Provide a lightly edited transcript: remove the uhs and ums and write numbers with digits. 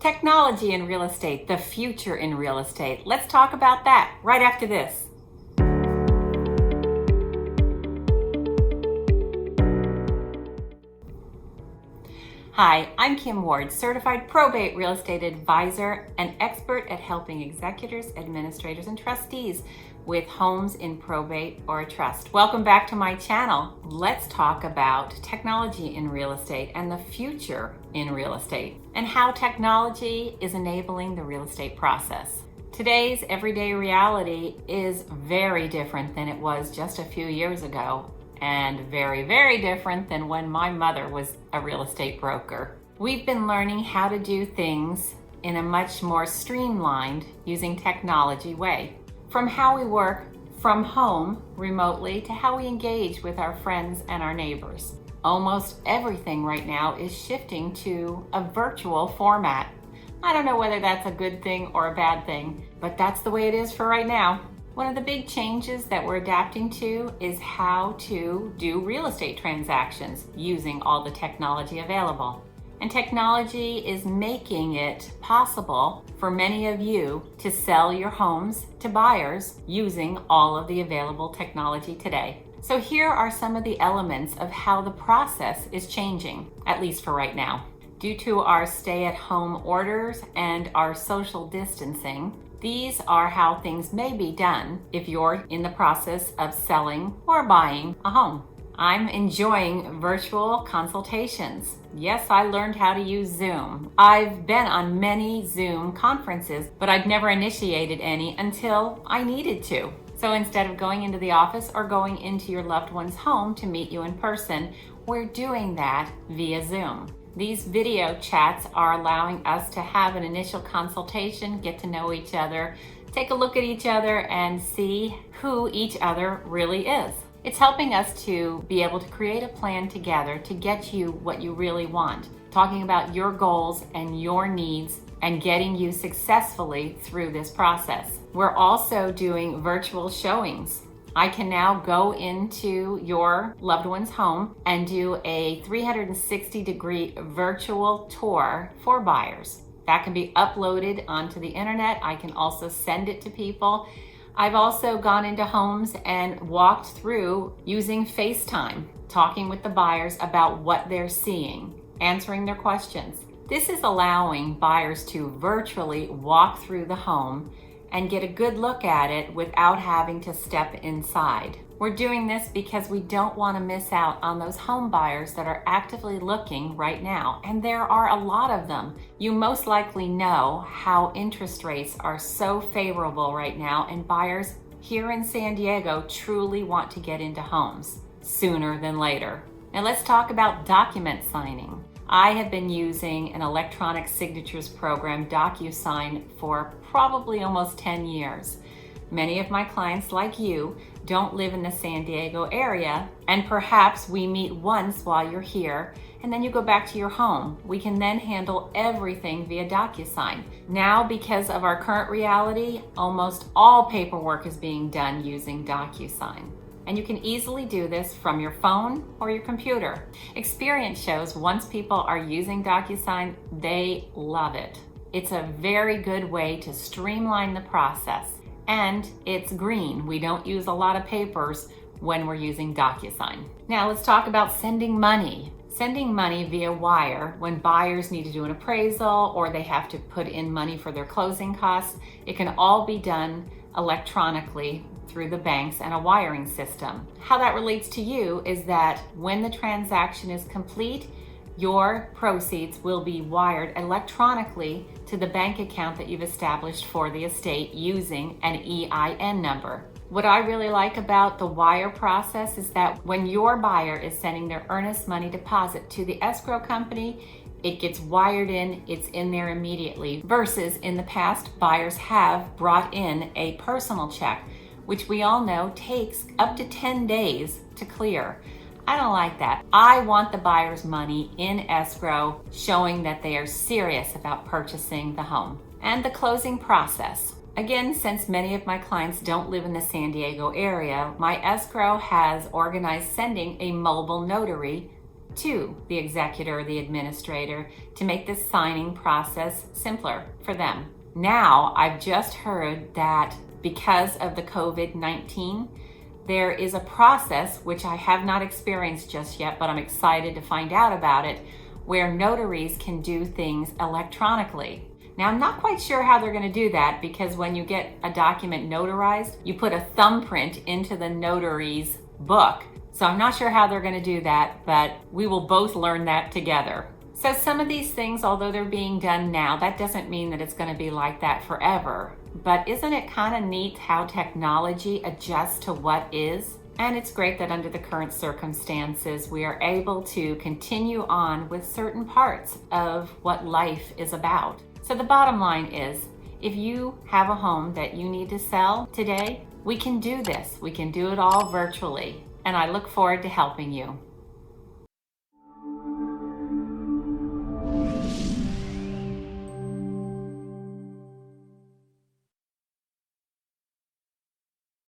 Technology in real estate, the future in real estate. Let's talk about that right after this. Hi, I'm Kim Ward, certified probate real estate advisor and expert at helping executors, administrators, and trustees with homes in probate or a trust. Welcome back to my channel. Let's talk about technology in real estate and the future in real estate and how technology is enabling the real estate process. Today's everyday reality is very different than it was just a few years ago, and very, very different than when my mother was a real estate broker. We've been learning how to do things in a much more streamlined, using technology way. From how we work from home remotely to how we engage with our friends and our neighbors. Almost everything right now is shifting to a virtual format. I don't know whether that's a good thing or a bad thing, but that's the way it is for right now. One of the big changes that we're adapting to is how to do real estate transactions using all the technology available. And technology is making it possible for many of you to sell your homes to buyers using all of the available technology today. So here are some of the elements of how the process is changing, at least for right now. Due to our stay-at-home orders and our social distancing, these are how things may be done if you're in the process of selling or buying a home. I'm enjoying virtual consultations. Yes, I learned how to use Zoom. I've been on many Zoom conferences, but I've never initiated any until I needed to. So instead of going into the office or going into your loved one's home to meet you in person, we're doing that via Zoom. These video chats are allowing us to have an initial consultation, get to know each other, take a look at each other, and see who each other really is. It's helping us to be able to create a plan together to get you what you really want, talking about your goals and your needs and getting you successfully through this process. We're also doing virtual showings. I can now go into your loved one's home and do a 360-degree virtual tour for buyers. That can be uploaded onto the internet. I can also send it to people. I've also gone into homes and walked through using FaceTime, talking with the buyers about what they're seeing, answering their questions. This is allowing buyers to virtually walk through the home and get a good look at it without having to step inside. We're doing this because we don't want to miss out on those home buyers that are actively looking right now, and there are a lot of them. You most likely know how interest rates are so favorable right now, and buyers here in San Diego truly want to get into homes sooner than later. Now let's talk about document signing. I have been using an electronic signatures program, DocuSign, for probably almost 10 years. Many of my clients, like you, don't live in the San Diego area, and perhaps we meet once while you're here, and then you go back to your home. We can then handle everything via DocuSign. Now, because of our current reality, almost all paperwork is being done using DocuSign. And you can easily do this from your phone or your computer. Experience shows once people are using DocuSign, they love it. It's a very good way to streamline the process. And it's green. We don't use a lot of papers when we're using DocuSign. Now let's talk about sending money. Sending money via wire when buyers need to do an appraisal or they have to put in money for their closing costs. It can all be done electronically through the banks and a wiring system. How that relates to you is that when the transaction is complete, your proceeds will be wired electronically to the bank account that you've established for the estate using an EIN number. What I really like about the wire process is that when your buyer is sending their earnest money deposit to the escrow company, it gets wired in, it's in there immediately, versus in the past, buyers have brought in a personal check, which we all know takes up to 10 days to clear. I don't like that. I want the buyer's money in escrow, showing that they are serious about purchasing the home. And the closing process. Again, since many of my clients don't live in the San Diego area, my escrow has organized sending a mobile notary to the executor or the administrator to make this signing process simpler for them. Now, I've just heard that because of the COVID-19, there is a process, which I have not experienced just yet, but I'm excited to find out about it, where notaries can do things electronically. Now, I'm not quite sure how they're going to do that, because when you get a document notarized, you put a thumbprint into the notary's book. So I'm not sure how they're going to do that, but we will both learn that together. So some of these things, although they're being done now, that doesn't mean that it's going to be like that forever. But isn't it kind of neat how technology adjusts to what is? And it's great that under the current circumstances, we are able to continue on with certain parts of what life is about. So the bottom line is, if you have a home that you need to sell today, we can do this. We can do it all virtually. And I look forward to helping you.